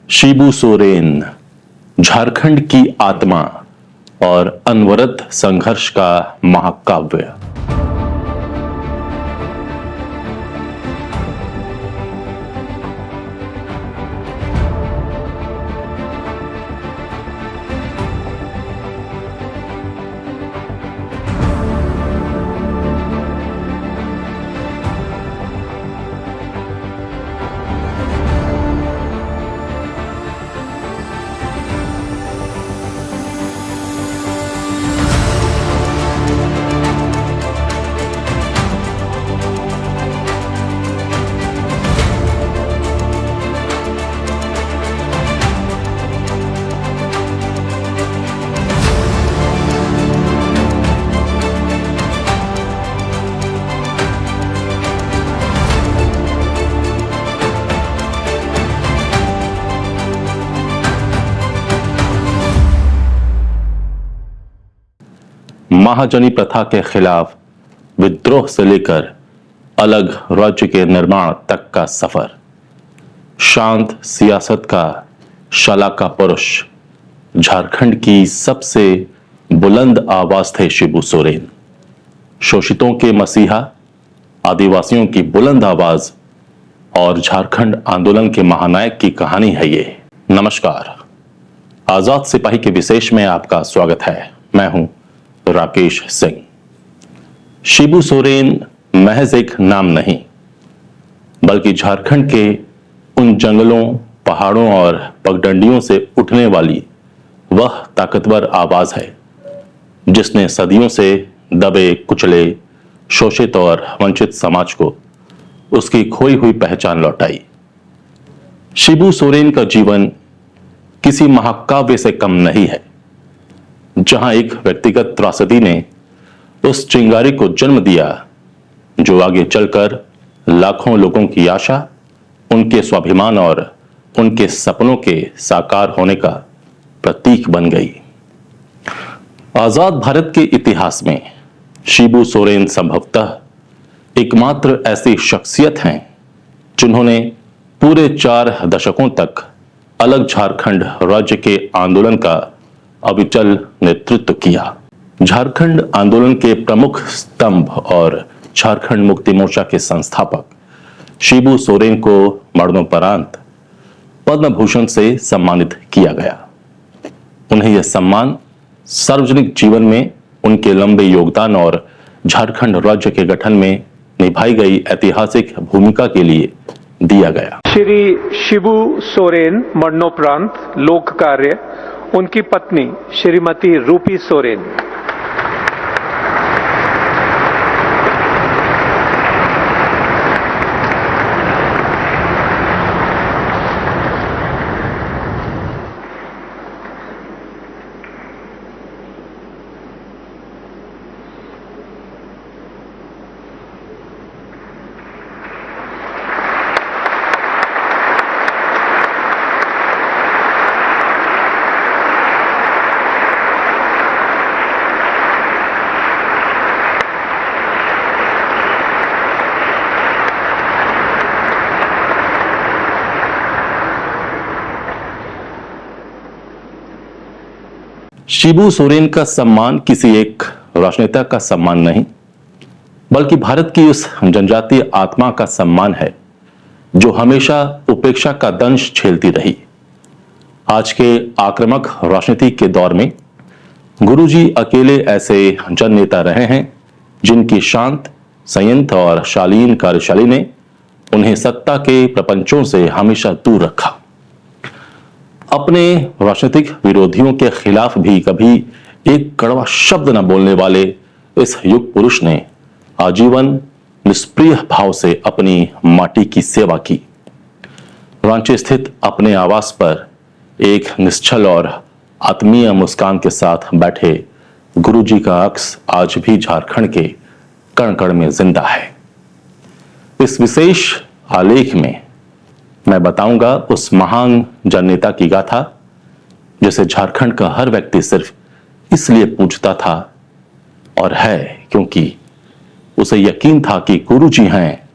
शिबू सोरेन, झारखंड की आत्मा और अनवरत संघर्ष का महाकाव्य। महाजनी प्रथा के खिलाफ विद्रोह से लेकर अलग राज्य के निर्माण तक का सफर, शांत सियासत का शलाका पुरुष, झारखंड की सबसे बुलंद आवाज थे शिबू सोरेन। शोषितों के मसीहा, आदिवासियों की बुलंद आवाज और झारखंड आंदोलन के महानायक की कहानी है ये। नमस्कार, आजाद सिपाही के विशेष में आपका स्वागत है। मैं हूं राकेश सिंह। शिबू सोरेन महज एक नाम नहीं, बल्कि झारखंड के उन जंगलों, पहाड़ों और पगडंडियों से उठने वाली वह ताकतवर आवाज है जिसने सदियों से दबे कुचले, शोषित और वंचित समाज को उसकी खोई हुई पहचान लौटाई। शिबू सोरेन का जीवन किसी महाकाव्य से कम नहीं है, जहां एक व्यक्तिगत त्रासदी ने उस चिंगारी को जन्म दिया जो आगे चलकर लाखों लोगों की आशा, उनके स्वाभिमान और उनके सपनों के साकार होने का प्रतीक बन गई। आजाद भारत के इतिहास में शिबू सोरेन संभवतः एकमात्र ऐसी शख्सियत हैं जिन्होंने पूरे 4 दशकों तक अलग झारखंड राज्य के आंदोलन का अविचल नेतृत्व किया। झारखंड आंदोलन के प्रमुख स्तंभ और झारखंड मुक्ति मोर्चा के संस्थापक शिबू सोरेन को मरणोपरांत पद्म भूषण से सम्मानित किया गया। उन्हें यह सम्मान सार्वजनिक जीवन में उनके लंबे योगदान और झारखंड राज्य के गठन में निभाई गई ऐतिहासिक भूमिका के लिए दिया गया। श्री शिबू सोरेन मरणोपरांत लोक कार्य उनकी पत्नी श्रीमती रूपी सोरेन। शिबू सोरेन का सम्मान किसी एक राजनेता का सम्मान नहीं, बल्कि भारत की उस जनजातीय आत्मा का सम्मान है जो हमेशा उपेक्षा का दंश झेलती रही। आज के आक्रामक राजनीति के दौर में गुरुजी अकेले ऐसे जन नेता रहे हैं जिनकी शांत, संयंत्र और शालीन कार्यशैली ने उन्हें सत्ता के प्रपंचों से हमेशा दूर रखा। अपने राजनीतिक विरोधियों के खिलाफ भी कभी एक कड़वा शब्द न बोलने वाले इस युग पुरुष ने आजीवन निष्प्रिय भाव से अपनी माटी की सेवा की। रांची स्थित अपने आवास पर एक निश्चल और आत्मीय मुस्कान के साथ बैठे गुरुजी का अक्स आज भी झारखंड के कण कण में जिंदा है। इस विशेष आलेख में मैं बताऊंगा उस महान जननेता की गाथा जिसे झारखंड का हर व्यक्ति सिर्फ इसलिए पूछता था और है क्योंकि उसे यकीन था कि गुरुजी हैं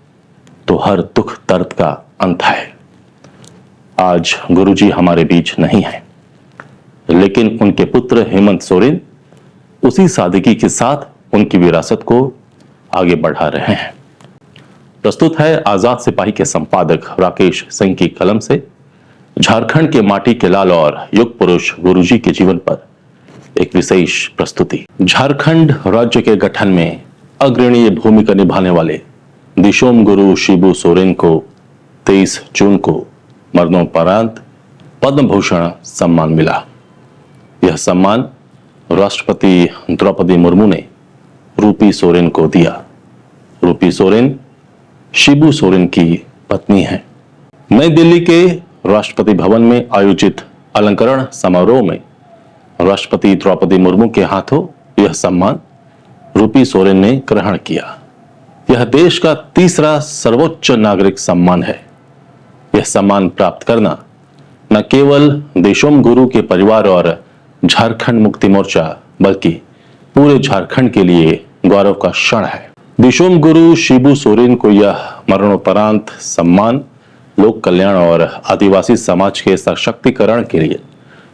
तो हर दुख दर्द का अंत है। आज गुरुजी हमारे बीच नहीं है, लेकिन उनके पुत्र हेमंत सोरेन उसी सादगी के साथ उनकी विरासत को आगे बढ़ा रहे हैं। प्रस्तुत है आजाद सिपाही के संपादक राकेश सिंह की कलम से झारखंड के माटी के लाल और युग पुरुष गुरुजी के जीवन पर एक विशेष प्रस्तुति। झारखंड राज्य के गठन में अग्रणीय भूमिका निभाने वाले दिशोम गुरु शिबू सोरेन को 23 जून को मरणोपरांत पद्म भूषण सम्मान मिला। यह सम्मान राष्ट्रपति द्रौपदी मुर्मू ने रूपी सोरेन को दिया। रूपी सोरेन शिबू सोरेन की पत्नी है। नई दिल्ली के राष्ट्रपति भवन में आयोजित अलंकरण समारोह में राष्ट्रपति द्रौपदी मुर्मू के हाथों यह सम्मान रूपी सोरेन ने ग्रहण किया। यह देश का तीसरा सर्वोच्च नागरिक सम्मान है। यह सम्मान प्राप्त करना न केवल दिशोम गुरु के परिवार और झारखंड मुक्ति मोर्चा बल्कि पूरे झारखंड के लिए गौरव का क्षण है। दिशोम गुरु शिबू सोरेन को यह मरणोपरांत सम्मान लोक कल्याण और आदिवासी समाज के सशक्तिकरण के लिए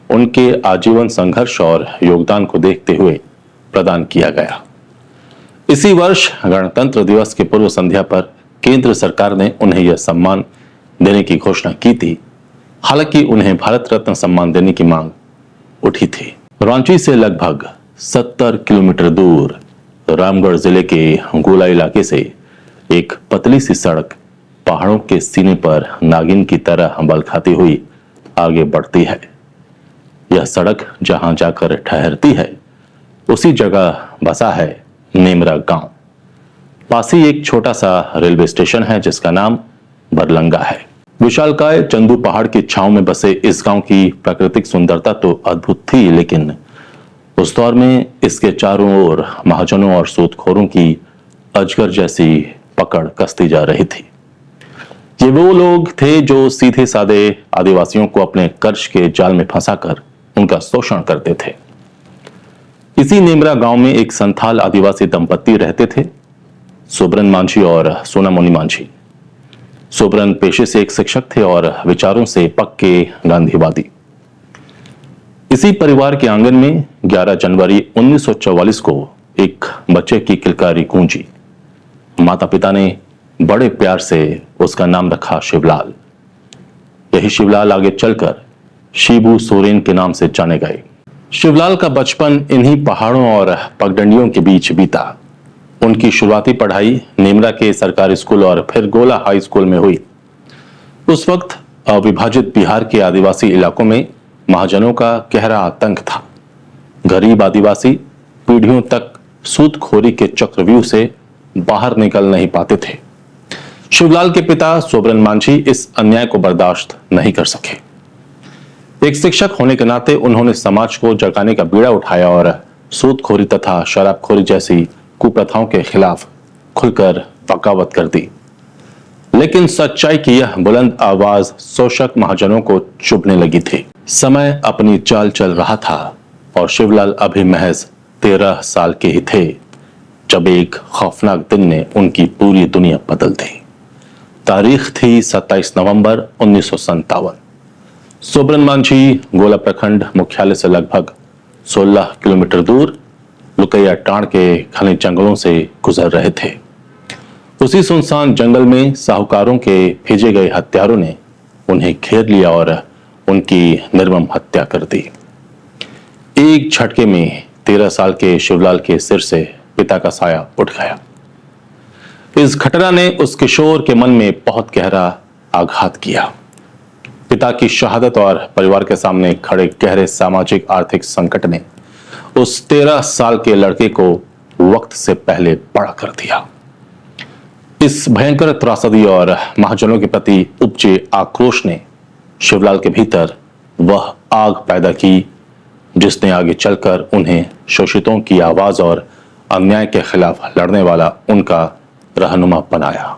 उनके आजीवन संघर्ष और योगदान को देखते हुए प्रदान किया गया। इसी वर्ष गणतंत्र दिवस की पूर्व संध्या पर केंद्र सरकार ने उन्हें यह सम्मान देने की घोषणा की थी। हालांकि उन्हें भारत रत्न सम्मान देने की मांग उठी थी। रांची से लगभग 70 किलोमीटर दूर रामगढ़ जिले के गोला इलाके से एक पतली सी सड़क पहाड़ों के सीने पर नागिन की तरह बल खाती हुई आगे बढ़ती है। यह सड़क जहां जाकर ठहरती है उसी जगह बसा है नेमरा गांव। पास ही एक छोटा सा रेलवे स्टेशन है जिसका नाम बरलंगा है। विशालकाय चंदू पहाड़ की छांव में बसे इस गांव की प्राकृतिक सुंदरता तो अद्भुत थी, लेकिन उस दौर में इसके चारों ओर महाजनों और सूदखोरों की अजगर जैसी पकड़ कसती जा रही थी। ये वो लोग थे जो सीधे सादे आदिवासियों को अपने कर्ज के जाल में फंसाकर उनका शोषण करते थे। इसी नेमरा गांव में एक संथाल आदिवासी दंपत्ति रहते थे, सोबरन मांझी और सोनामोनी मांझी। सोबरन पेशे से एक शिक्षक थे और विचारों से पक्के गांधीवादी। इसी परिवार के आंगन में 11 जनवरी 1944 को एक बच्चे की किलकारी गूंजी। माता पिता ने बड़े प्यार से उसका नाम रखा शिवलाल। यही शिवलाल आगे चलकर शिबू सोरेन के नाम से जाने गए। शिवलाल का बचपन इन्हीं पहाड़ों और पगडंडियों के बीच बीता। उनकी शुरुआती पढ़ाई नेमरा के सरकारी स्कूल और फिर गोला हाई स्कूल में हुई। उस वक्त अविभाजित बिहार के आदिवासी इलाकों में महाजनों का गहरा आतंक था। गरीब आदिवासी पीढ़ियों तक सूदखोरी के चक्रव्यूह से बाहर निकल नहीं पाते थे। शिवलाल के पिता सोबरन मांझी इस अन्याय को बर्दाश्त नहीं कर सके। एक शिक्षक होने के नाते उन्होंने समाज को जगाने का बीड़ा उठाया और सूदखोरी तथा शराबखोरी जैसी कुप्रथाओं के खिलाफ खुलकर बगावत कर दी। लेकिन सच्चाई की यह बुलंद आवाज शोषक महाजनों को चुभने लगी थी। समय अपनी चाल चल रहा था और शिवलाल अभी महज 13 साल के ही थे जब एक खौफनाक दिन ने उनकी पूरी दुनिया बदल दी। तारीख थी 27 नवंबर 1957। सोबरन मांझी गोला प्रखंड मुख्यालय से लगभग 16 किलोमीटर दूर लुकैया टांड के घने जंगलों से गुजर रहे थे। उसी सुनसान जंगल में साहूकारों के भेजे गए हत्यारों ने उन्हें घेर लिया और उनकी निर्मम हत्या कर दी। एक झटके में 13 साल के शिवलाल के सिर से पिता का साया उठ गया। इस घटना ने उस किशोर के मन में बहुत गहरा आघात किया। पिता की शहादत और परिवार के सामने खड़े गहरे सामाजिक आर्थिक संकट ने उस 13 साल के लड़के को वक्त से पहले बड़ा कर दिया। इस भयंकर त्रासदी और महाजनों के प्रति उपजे आक्रोश ने शिवलाल के भीतर वह आग पैदा की जिसने आगे चलकर उन्हें शोषितों की आवाज और अन्याय के खिलाफ लड़ने वाला उनका रहनुमा बनाया।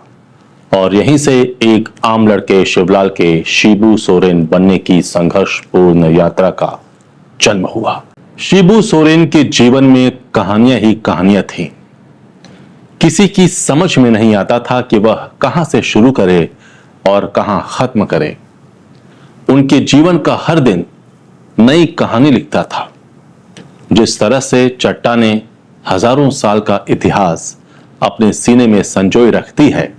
और यहीं से एक आम लड़के शिवलाल के शिबू सोरेन बनने की संघर्षपूर्ण यात्रा का जन्म हुआ। शिबू सोरेन के जीवन में कहानियां ही कहानियां थीं। किसी की समझ में नहीं आता था कि वह कहां से शुरू करे और कहां खत्म करे। उनके जीवन का हर दिन नई कहानी लिखता था। जिस तरह से चट्टानें हजारों साल का इतिहास अपने सीने में संजोए रखती है,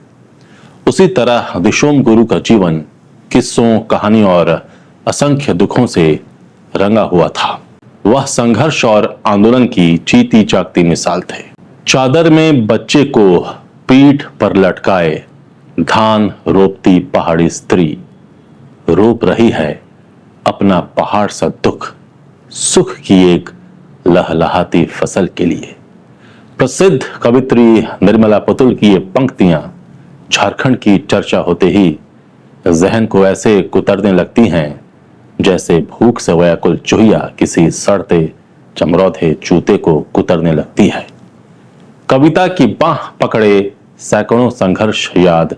उसी तरह दिशोम गुरु का जीवन किस्सों, कहानी और असंख्य दुखों से रंगा हुआ था। वह संघर्ष और आंदोलन की जीती जागती मिसाल थे। चादर में बच्चे को पीठ पर लटकाए धान रोपती पहाड़ी स्त्री रोप रही है अपना पहाड़ सा दुख, सुख की एक लहलहाती फसल के लिए। प्रसिद्ध कवित्री निर्मला पुतुल की ये पंक्तियां झारखंड की चर्चा होते ही जहन को ऐसे कुतरने लगती हैं जैसे भूख से व्याकुल चूहिया किसी सड़ते चमरौधे चूते को कुतरने लगती है। कविता की बाह पकड़े सैकड़ों संघर्ष याद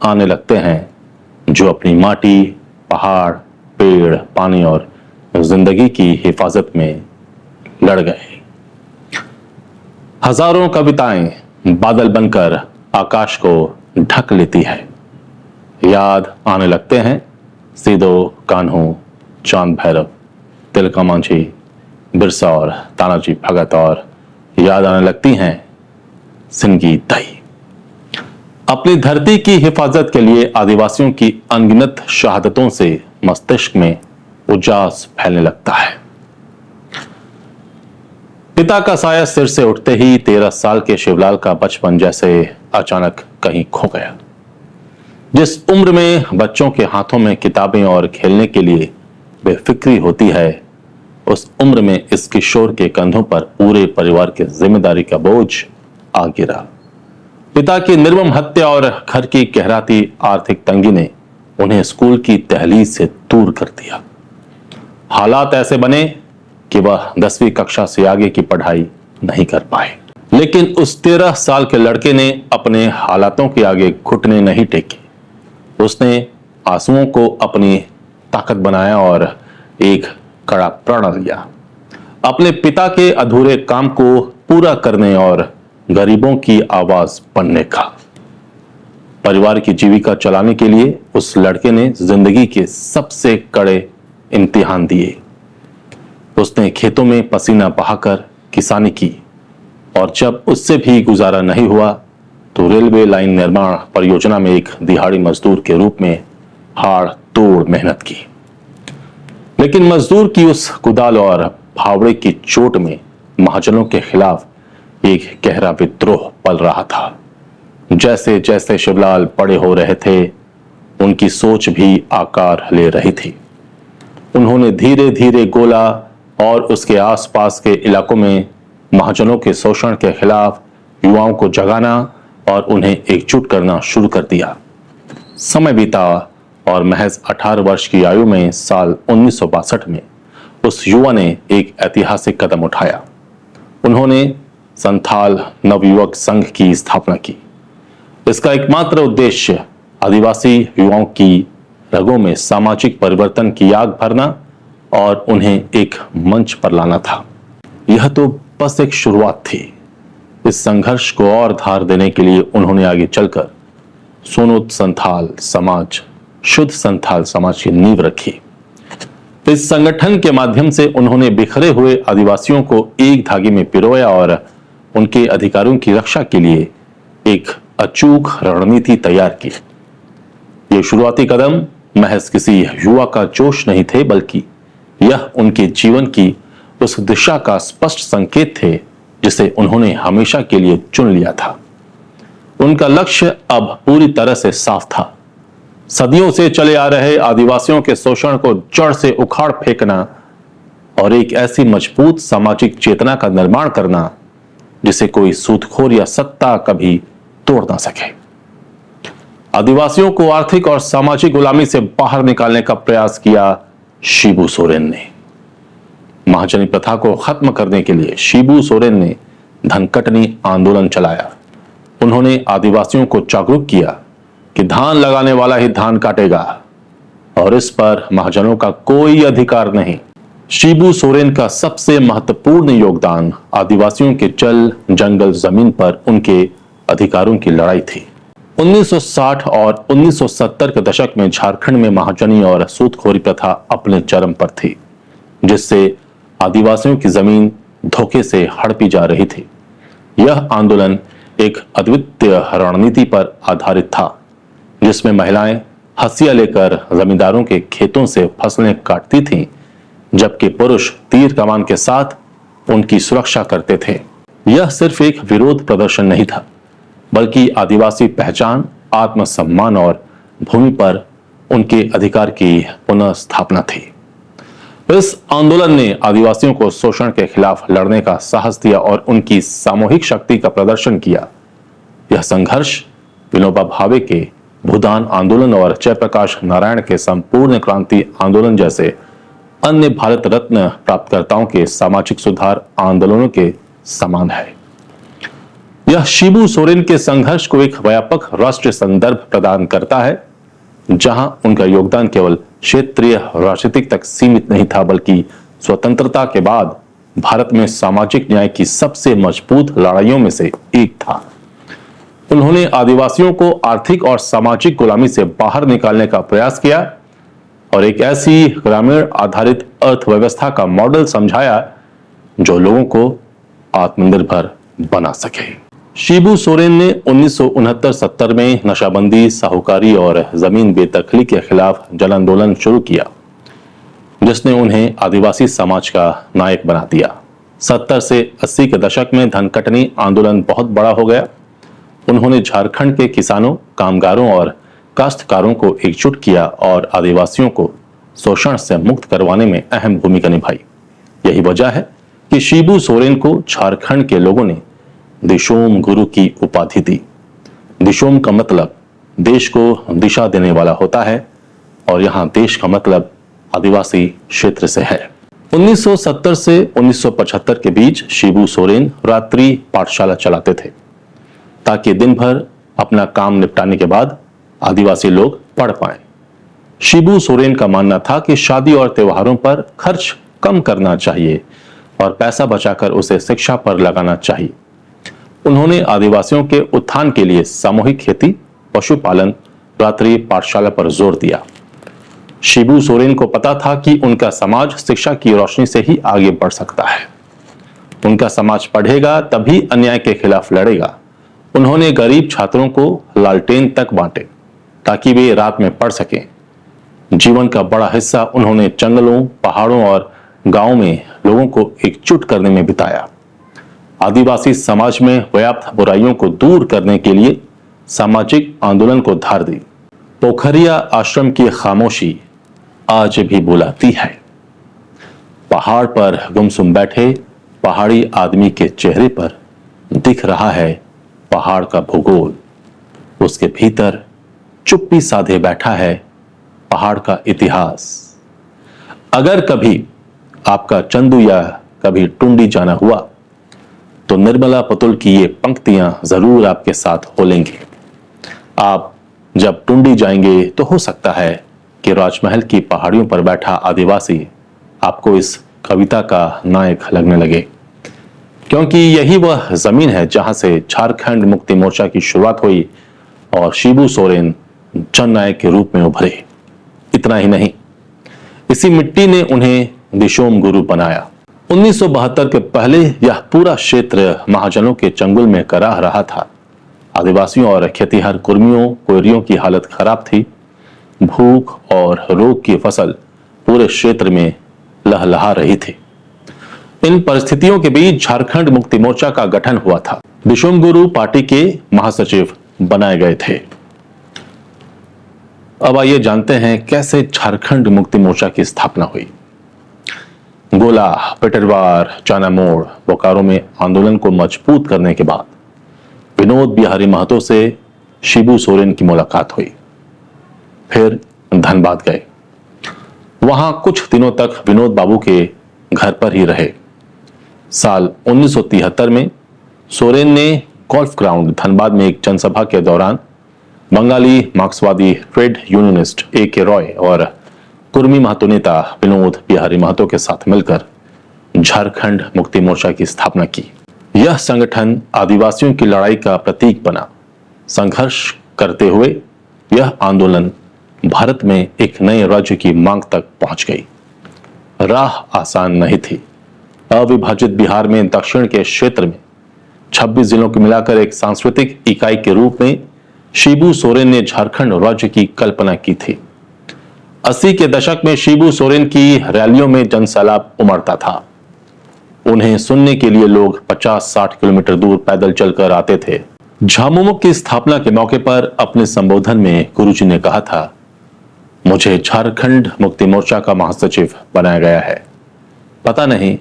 आने लगते हैं जो अपनी माटी, पहाड़, पेड़, पानी और जिंदगी की हिफाजत में लड़ गए। हजारों कविताएं बादल बनकर आकाश को ढक लेती है। याद आने लगते हैं सीधो, कान्हू, चांद भैरव, तिलका मांझी, बिरसा और तानाजी भगत, और याद आने लगती हैं सिंगी दई। अपनी धरती की हिफाजत के लिए आदिवासियों की अनगिनत शहादतों से मस्तिष्क में उजास फैलने लगता है। पिता का साया सिर से उठते ही 13 साल के शिवलाल का बचपन जैसे अचानक कहीं खो गया। जिस उम्र में बच्चों के हाथों में किताबें और खेलने के लिए बेफिक्री होती है, उस उम्र में इस किशोर के कंधों पर पूरे परिवार की जिम्मेदारी का बोझ आ गिरा। पिता की निर्मम हत्या और घर की गहराती आर्थिक तंगी ने उन्हें स्कूल की दहलीज से दूर कर दिया। हालात ऐसे बने कि वह 10वीं कक्षा से आगे की पढ़ाई नहीं कर पाए। लेकिन उस 13 साल के लड़के ने अपने हालातों के आगे घुटने नहीं टेके। उसने आंसुओं को अपनी ताकत बनाया और एक कड़ा प्रण लिया, अपने पिता के अधूरे काम को पूरा करने और गरीबों की आवाज बनने का। परिवार की जीविका चलाने के लिए उस लड़के ने जिंदगी के सबसे कड़े इम्तिहान दिए। उसने खेतों में पसीना बहाकर किसानी की और जब उससे भी गुजारा नहीं हुआ तो रेलवे लाइन निर्माण परियोजना में एक दिहाड़ी मजदूर के रूप में हाड़ तोड़ मेहनत की। लेकिन मजदूर की उस कुदाल और फावड़े की चोट में महाजनों के खिलाफ एक गहरा विद्रोह पल रहा था। जैसे जैसे शिवलाल बड़े हो रहे थे, उनकी सोच भी आकार ले रही थी। उन्होंने धीरे धीरे गोला और उसके आसपास के इलाकों में महाजनों के शोषण के खिलाफ युवाओं को जगाना और उन्हें एकजुट करना शुरू कर दिया। समय बीता और महज 18 वर्ष की आयु में साल 1962 में उस युवा ने एक ऐतिहासिक कदम उठाया। उन्होंने संथाल नवयुवक संघ की स्थापना की। इसका एकमात्र उद्देश्य आदिवासी युवाओं की रगों में सामाजिक परिवर्तन की आग भरना और उन्हें एक मंच पर लाना था। यह तो बस एक शुरुआत थी। इस संघर्ष को और धार देने के लिए उन्होंने आगे चलकर सोनोत संथाल समाज, शुद्ध संथाल समाज की नींव रखी। इस संगठन के माध्यम से उन्होंने बिखरे हुए आदिवासियों को एक धागे में पिरोया और उनके अधिकारों की रक्षा के लिए एक अचूक रणनीति तैयार की। ये शुरुआती कदम महज किसी युवा का जोश नहीं थे, बल्कि यह उनके जीवन की उस दिशा का स्पष्ट संकेत थे जिसे उन्होंने हमेशा के लिए चुन लिया था। उनका लक्ष्य अब पूरी तरह से साफ था। सदियों से चले आ रहे आदिवासियों के शोषण को जड़ से उखाड़ फेंकना और एक ऐसी मजबूत सामाजिक चेतना का निर्माण करना जिसे कोई सूदखोर या सत्ता कभी तोड़ ना सके। आदिवासियों को आर्थिक और सामाजिक गुलामी से बाहर निकालने का प्रयास किया शिबू सोरेन ने। महाजनी प्रथा को खत्म करने के लिए शिबू सोरेन ने धनकटनी आंदोलन चलाया। उन्होंने आदिवासियों को जागरूक किया कि धान लगाने वाला ही धान काटेगा और इस पर महाजनों का कोई अधिकार नहीं। शिबू सोरेन का सबसे महत्वपूर्ण योगदान आदिवासियों के जल, जंगल, जमीन पर उनके अधिकारों की लड़ाई थी। 1960 और 1970 के दशक में झारखंड में महाजनी और सूदखोरी प्रथा अपने चरम पर थी, जिससे आदिवासियों की जमीन धोखे से हड़पी जा रही थी। यह आंदोलन एक अद्वितीय रणनीति पर आधारित था, जिसमें महिलाएं हंसिया लेकर जमींदारों के खेतों से फसलें काटती थीं, जबकि पुरुष तीर कमान के साथ उनकी सुरक्षा करते थे। यह सिर्फ एक विरोध प्रदर्शन नहीं था, बल्कि आदिवासी पहचान, आत्मसम्मान और भूमि पर उनके अधिकार की पुनः स्थापना थी। इस आंदोलन ने आदिवासियों को शोषण के खिलाफ लड़ने का साहस दिया और उनकी सामूहिक शक्ति का प्रदर्शन किया। यह संघर्ष विनोबा भावे के भूदान आंदोलन और जयप्रकाश नारायण के संपूर्ण क्रांति आंदोलन जैसे अन्य भारत रत्न प्राप्तकर्ताओं के सामाजिक सुधार आंदोलनों के समान है। यह शिबू सोरेन के संघर्ष को एक व्यापक राष्ट्रीय संदर्भ प्रदान करता है, जहां उनका योगदान केवल क्षेत्रीय राजनीतिक तक सीमित नहीं था, बल्कि स्वतंत्रता के बाद भारत में सामाजिक न्याय की सबसे मजबूत लड़ाइयों में से एक था। उन्होंने आदिवासियों को आर्थिक और सामाजिक गुलामी से बाहर निकालने का प्रयास किया और एक ऐसी ग्रामीण आधारित अर्थव्यवस्था का मॉडल समझाया जो लोगों को आत्मनिर्भर बना सके। शिबू सोरेन ने 1969-70 में नशाबंदी, साहूकारी और जमीन बेदखली के खिलाफ जन आंदोलन शुरू किया, जिसने उन्हें आदिवासी समाज का नायक बना दिया। 70 से 80 के दशक में धनकटनी आंदोलन बहुत बड़ा हो गया। उन्होंने झारखंड के किसानों, कामगारों और काश्तकारों को एकजुट किया और आदिवासियों को शोषण से मुक्त करवाने में अहम भूमिका निभाई। यही वजह है कि शिबू सोरेन को झारखंड के लोगों ने दिशोम गुरु की उपाधि दी। दिशोम का मतलब देश को दिशा देने वाला होता है और यहाँ देश का मतलब आदिवासी क्षेत्र से है। 1970 से 1975 के बीच शिबू सोरेन रात्रि पाठशाला चलाते थे, ताकि दिन भर अपना काम निपटाने के बाद आदिवासी लोग पढ़ पाएं। शिबू सोरेन का मानना था कि शादी और त्योहारों पर खर्च कम करना चाहिए और पैसा बचाकर उसे शिक्षा पर लगाना चाहिए। उन्होंने आदिवासियों के उत्थान के लिए सामूहिक खेती, पशुपालन, रात्रि पाठशाला पर जोर दिया। शिबू सोरेन को पता था कि उनका समाज शिक्षा की रोशनी से ही आगे बढ़ सकता है। उनका समाज पढ़ेगा तभी अन्याय के खिलाफ लड़ेगा। उन्होंने गरीब छात्रों को लालटेन तक बांटे ताकि वे रात में पढ़ सकें। जीवन का बड़ा हिस्सा उन्होंने जंगलों, पहाड़ों और गांवों में लोगों को एकजुट करने में बिताया। आदिवासी समाज में व्याप्त बुराइयों को दूर करने के लिए सामाजिक आंदोलन को धार दी। पोखरिया आश्रम की खामोशी आज भी बुलाती है। पहाड़ पर गुमसुम बैठे पहाड़ी आदमी के चेहरे पर दिख रहा है पहाड़ का भूगोल। उसके भीतर चुप्पी साधे बैठा है पहाड़ का इतिहास। अगर कभी आपका चंदू या कभी टुंडी जाना हुआ तो निर्मला पतुल की ये पंक्तियां जरूर आपके साथ होलेंगी। आप जब टुंडी जाएंगे तो हो सकता है कि राजमहल की पहाड़ियों पर बैठा आदिवासी आपको इस कविता का नायक लगने लगे, क्योंकि यही वह जमीन है जहां से झारखंड मुक्ति मोर्चा की शुरुआत हुई और शिबू सोरेन जननायक के रूप में उभरे। इतना ही नहीं, इसी मिट्टी ने उन्हें दिशोम गुरु बनाया। 1972 के पहले यह पूरा क्षेत्र महाजनों के चंगुल में कराह रहा था। आदिवासियों और खेतीहर कुर्मियों, कोयरियों की हालत खराब थी। भूख और रोग की फसल पूरे क्षेत्र में लहलहा रही थी। इन परिस्थितियों के बीच झारखंड मुक्ति मोर्चा का गठन हुआ था। दिशोम गुरु पार्टी के महासचिव बनाए गए थे। अब आइए जानते हैं कैसे झारखंड मुक्ति मोर्चा की स्थापना हुई। गोला, पेटरवार, चानामोड़, बोकारो में आंदोलन को मजबूत करने के बाद विनोद बिहारी महतो से शिबू सोरेन की मुलाकात हुई। फिर धनबाद गए। वहां कुछ दिनों तक विनोद बाबू के घर पर ही रहे। साल 1973 में सोरेन ने गोल्फ ग्राउंड धनबाद में एक जनसभा के दौरान बंगाली मार्क्सवादी ट्रेड यूनियनिस्ट A.K. रॉय और कुर्मी महतो नेता विनोद बिहारी महतो के साथ मिलकर झारखंड मुक्ति मोर्चा की स्थापना की। यह संगठन आदिवासियों की लड़ाई का प्रतीक बना। संघर्ष करते हुए यह आंदोलन भारत में एक नए राज्य की मांग तक पहुंच गई। राह आसान नहीं थी। अविभाजित बिहार में दक्षिण के क्षेत्र में 26 जिलों को मिलाकर एक सांस्कृतिक इकाई के रूप में शिबू सोरेन ने झारखंड राज्य की कल्पना की थी। 80 के दशक में शिबू सोरेन की रैलियों में जनसैलाब उमड़ता था। उन्हें सुनने के लिए लोग 50-60 किलोमीटर दूर पैदल चलकर आते थे। झामुमो की स्थापना के मौके पर अपने संबोधन में गुरुजी ने कहा था, मुझे झारखंड मुक्ति मोर्चा का महासचिव बनाया गया है। पता नहीं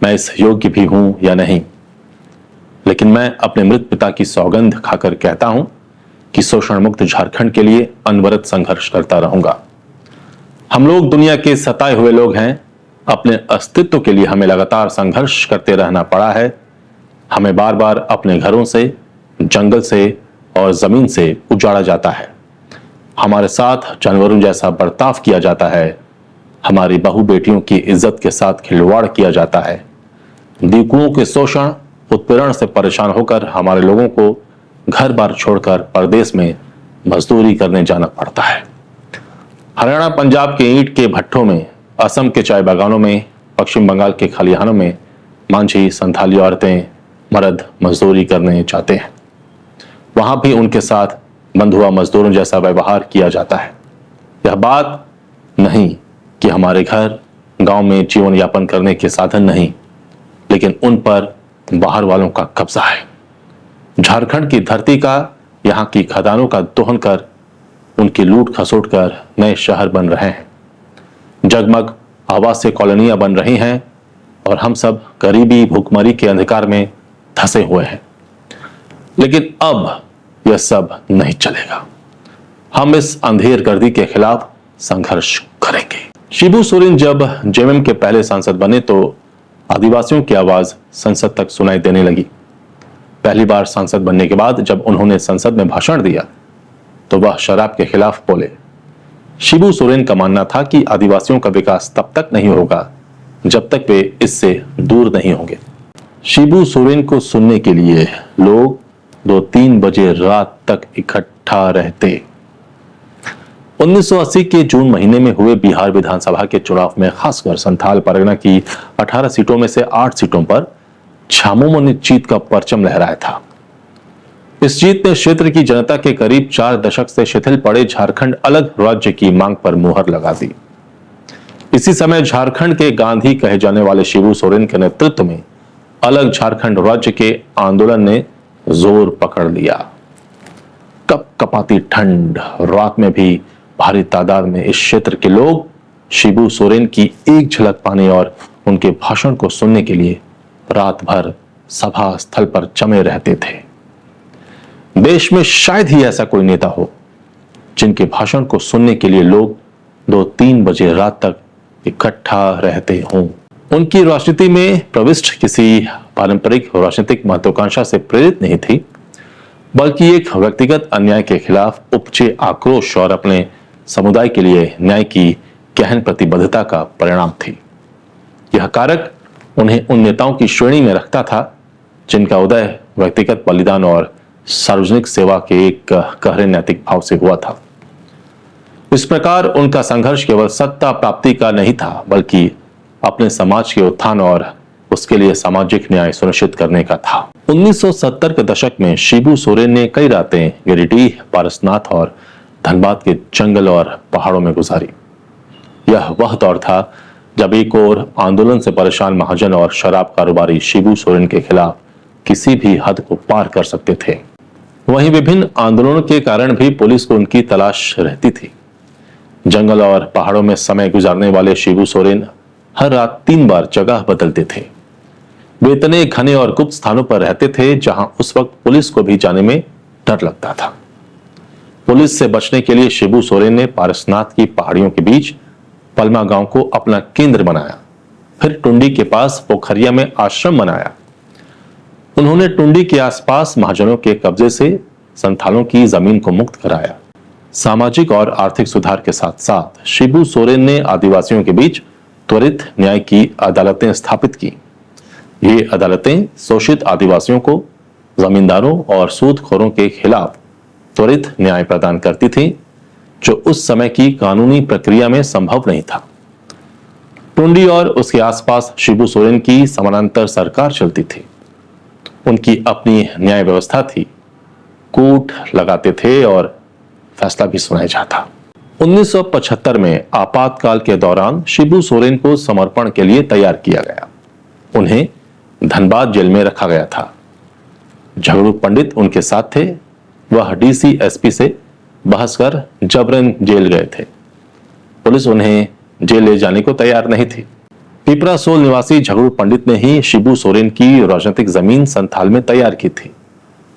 मैं इस योग्य भी हूं या नहीं, लेकिन मैं अपने मृत पिता की सौगंध खाकर कहता हूं कि शोषण मुक्त झारखंड के लिए अनवरत संघर्ष करता रहूंगा। हम लोग दुनिया के सताए हुए लोग हैं। अपने अस्तित्व के लिए हमें लगातार संघर्ष करते रहना पड़ा है। हमें बार बार अपने घरों से, जंगल से और जमीन से उजाड़ा जाता है। हमारे साथ जानवरों जैसा बर्ताव किया जाता है। हमारी बहू बेटियों की इज्जत के साथ खिलवाड़ किया जाता है। दीकुओं के शोषण, उत्पीड़न से परेशान होकर हमारे लोगों को घर बार छोड़कर परदेश में मजदूरी करने जाना पड़ता है। हरियाणा पंजाब के ईंट के भट्ठों में, असम के चाय बागानों में, पश्चिम बंगाल के खलिहानों में मांझी संथाली औरतें, मर्द मजदूरी करने जाते हैं। वहां भी उनके साथ बंधुआ मजदूरों जैसा व्यवहार किया जाता है। यह बात नहीं कि हमारे घर गांव में जीवन यापन करने के साधन नहीं, लेकिन उन पर बाहर वालों का कब्जा है। झारखंड की धरती का, यहाँ की खदानों का दोहन कर उनकी लूट खसोट कर नए शहर बन रहे हैं। जगमग आवासीय कॉलोनियां बन रही हैं और हम सब गरीबी भूखमरी के अंधकार में धंसे हुए हैं। लेकिन अब यह सब नहीं चलेगा। हम इस अंधेर गर्दी के खिलाफ संघर्ष करेंगे। शिबू सोरेन जब जेएमएम के पहले सांसद बने तो आदिवासियों की आवाज संसद तक सुनाई देने लगी। पहली बार सांसद बनने के बाद जब उन्होंने संसद में भाषण दिया तो वह शराब के खिलाफ बोले। शिबू सोरेन का मानना था कि आदिवासियों का विकास तब तक नहीं होगा जब तक वे इससे दूर नहीं होंगे। शिबू सोरेन को सुनने के लिए लोग 2-3 बजे रात तक इकट्ठा रहते। 1980 के जून महीने में हुए बिहार विधानसभा के चुनाव में खासकर संथाल परगना की 18 सीटों में से 8 सीटों पर झामुमो ने जीत का परचम लहराया था। इस जीत ने क्षेत्र की जनता के करीब 4 दशक से शिथिल पड़े झारखंड अलग राज्य की मांग पर मुहर लगा दी। इसी समय झारखंड के गांधी कहे जाने वाले शिबू सोरेन के नेतृत्व में अलग झारखंड राज्य के आंदोलन ने जोर पकड़ लिया। कपकपाती ठंड रात में भी भारी तादाद में इस क्षेत्र के लोग शिबू सोरेन की एक झलक पाने और उनके भाषण को सुनने के लिए रात भर सभा स्थल पर जमे रहते थे। देश में शायद ही ऐसा कोई नेता हो जिनके भाषण को सुनने के लिए लोग 2-3 बजे रात तक इकट्ठा रहते हों। उनकी राजनीति में प्रविष्ट किसी पारंपरिक राजनीतिक महत्वाकांक्षा से प्रेरित नहीं थी, बल्कि एक व्यक्तिगत अन्याय के खिलाफ उपजे आक्रोश और अपने समुदाय के लिए न्याय की गहन प्रतिबद्धता का परिणाम थी। यह कारक उन्हें उन नेताओं की श्रेणी में रखता था जिनका उदय व्यक्तिगत बलिदान और सार्वजनिक सेवा के एक गहरे नैतिक भाव से हुआ था। इस प्रकार उनका संघर्ष केवल सत्ता प्राप्ति का नहीं था, बल्कि अपने समाज के उत्थान और उसके लिए सामाजिक न्याय सुनिश्चित करने का था। 1970 के दशक में शिबू सोरेन ने कई रातें गिरिडीह, पारसनाथ और धनबाद के जंगल और पहाड़ों में गुजारी। यह वह दौर था जब एक ओर आंदोलन से परेशान महाजन और शराब कारोबारी शिबू सोरेन के खिलाफ किसी भी हद को पार कर सकते थे, वहीं विभिन्न आंदोलनों के कारण भी पुलिस को उनकी तलाश रहती थी। जंगल और पहाड़ों में समय गुजारने वाले शिबू सोरेन हर रात 3 बार जगह बदलते थे। वे इतने घने और गुप्त स्थानों पर रहते थे जहां उस वक्त पुलिस को भी जाने में डर लगता था। पुलिस से बचने के लिए शिबू सोरेन ने पारसनाथ की पहाड़ियों के बीच पलमा गांव को अपना केंद्र बनाया। फिर टुंडी के पास पोखरिया में आश्रम बनाया। उन्होंने टुंडी के आसपास महाजनों के कब्जे से संथालों की जमीन को मुक्त कराया। सामाजिक और आर्थिक सुधार के साथ साथ शिबू सोरेन ने आदिवासियों के बीच त्वरित न्याय की अदालतें स्थापित की। ये अदालतें शोषित आदिवासियों को, जमींदारों और सूदखोरों के खिलाफ त्वरित न्याय प्रदान करती थी, जो उस समय की कानूनी प्रक्रिया में संभव नहीं था। टुंडी और उसके आसपास शिबू सोरेन की समानांतर सरकार चलती थी। उनकी अपनी न्याय व्यवस्था थी, कोर्ट लगाते थे और फैसला भी सुनाया जाता। 1975 में आपातकाल के दौरान शिबू सोरेन को समर्पण के लिए तैयार किया गया। उन्हें धनबाद जेल में रखा गया था। झगड़ू पंडित उनके साथ थे। वह डीसी एसपी से बहस कर जबरन जेल गए थे। पुलिस उन्हें जेल ले जाने को तैयार नहीं थी। पिपरासोल निवासी झगड़ू पंडित ने ही शिबू सोरेन की राजनीतिक जमीन संथाल में तैयार की थी।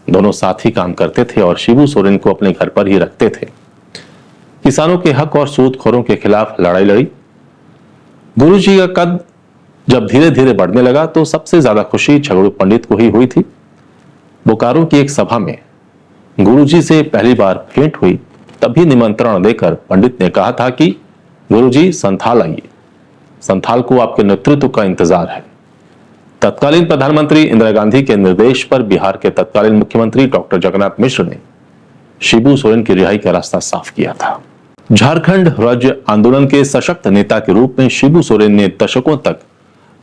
दोनों साथ ही काम करते थे और शिबू सोरेन को अपने घर पर ही रखते थे। किसानों के हक और सूदखोरों के खिलाफ लड़ाई लड़ी। गुरुजी का कद जब धीरे धीरे बढ़ने लगा तो सबसे ज्यादा खुशी झगड़ू पंडित को ही हुई थी। बोकारो की एक सभा में गुरुजी से पहली बार भेंट हुई। तभी निमंत्रण देकर पंडित ने कहा था कि गुरुजी संथाल आइए, संथाल को आपके नेतृत्व का इंतजार है। तत्कालीन प्रधानमंत्री इंदिरा गांधी के निर्देश पर बिहार के तत्कालीन मुख्यमंत्री डॉक्टर जगन्नाथ मिश्र ने शिबू सोरेन की रिहाई का रास्ता साफ किया था। झारखंड राज्य आंदोलन के सशक्त नेता के रूप में शिबू सोरेन ने दशकों तक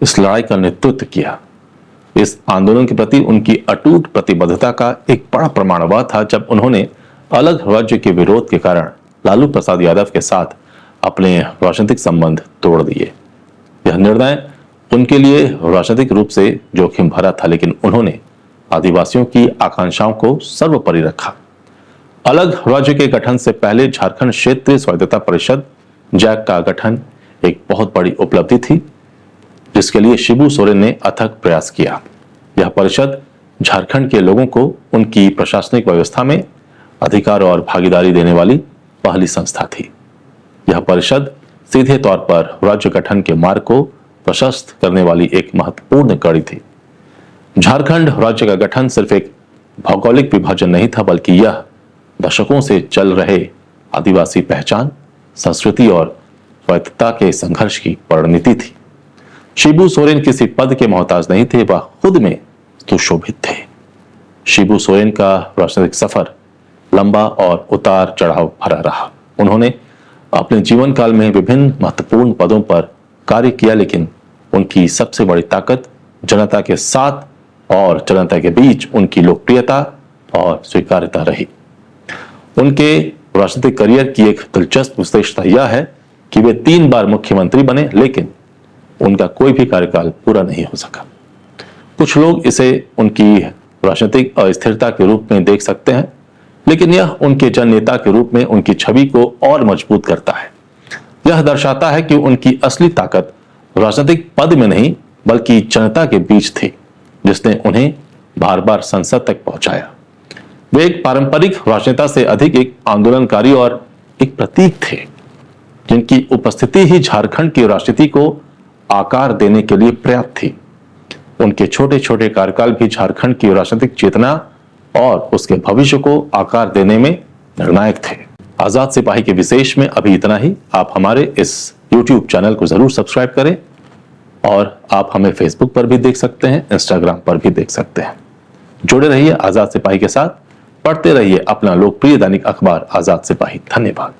इस लड़ाई का नेतृत्व किया। इस आंदोलन के प्रति उनकी अटूट प्रतिबद्धता का एक बड़ा प्रमाण वह था जब उन्होंने अलग राज्य के विरोध के कारण लालू प्रसाद यादव के साथ अपने राजनीतिक संबंध तोड़ दिए। यह निर्णय उनके लिए राजनीतिक रूप से जोखिम भरा था, लेकिन उन्होंने आदिवासियों की आकांक्षाओं को सर्वोपरि रखा। अलग राज्य के गठन से पहले झारखंड क्षेत्रीय स्वायत्तता परिषद जैक का गठन एक बहुत बड़ी उपलब्धि थी, जिसके लिए शिबू सोरेन ने अथक प्रयास किया। यह परिषद झारखंड के लोगों को उनकी प्रशासनिक व्यवस्था में अधिकार और भागीदारी देने वाली पहली संस्था थी। यह परिषद सीधे तौर पर राज्य गठन के मार्ग को प्रशस्त करने वाली एक महत्वपूर्ण कड़ी थी। झारखंड राज्य का गठन सिर्फ एक भौगोलिक विभाजन नहीं था, बल्कि यह दशकों से चल रहे आदिवासी पहचान, संस्कृति और स्वायत्तता के संघर्ष की परिणति थी। शिबू सोरेन किसी पद के मोहताज नहीं थे, वह खुद में सुशोभित थे। शिबू सोरेन का राजनीतिक सफर लंबा और उतार चढ़ाव भरा रहा। उन्होंने अपने जीवन काल में विभिन्न महत्वपूर्ण पदों पर कार्य किया, लेकिन उनकी सबसे बड़ी ताकत जनता के साथ और जनता के बीच उनकी लोकप्रियता और स्वीकार्यता रही। उनके राजनीतिक करियर की एक दिलचस्प विशेषता यह है कि वे 3 बार मुख्यमंत्री बने, लेकिन उनका कोई भी कार्यकाल पूरा नहीं हो सका। कुछ लोग इसे उनकी राजनीतिक अस्थिरता के रूप में देख सकते हैं, लेकिन यह उनके जननेता के रूप में उनकी छवि को और मजबूत करता है। यह दर्शाता है कि उनकी असली ताकत राजनीतिक पद में नहीं, बल्कि जनता के बीच थी, जिसने उन्हें बार बार संसद तक पहुंचाया। वे एक पारंपरिक राजनेता से अधिक एक आंदोलनकारी और एक प्रतीक थे, जिनकी उपस्थिति ही झारखंड की राजनीति को आकार देने के लिए पर्याप्त थी। उनके छोटे छोटे कार्यकाल भी झारखंड की राजनीतिक चेतना और उसके भविष्य को आकार देने में निर्णायक थे। आजाद सिपाही के विशेष में अभी इतना ही। आप हमारे इस YouTube चैनल को जरूर सब्सक्राइब करें और आप हमें Facebook पर भी देख सकते हैं, Instagram पर भी देख सकते हैं। जुड़े रहिए आजाद सिपाही के साथ, पढ़ते रहिए अपना लोकप्रिय दैनिक अखबार आजाद सिपाही। धन्यवाद।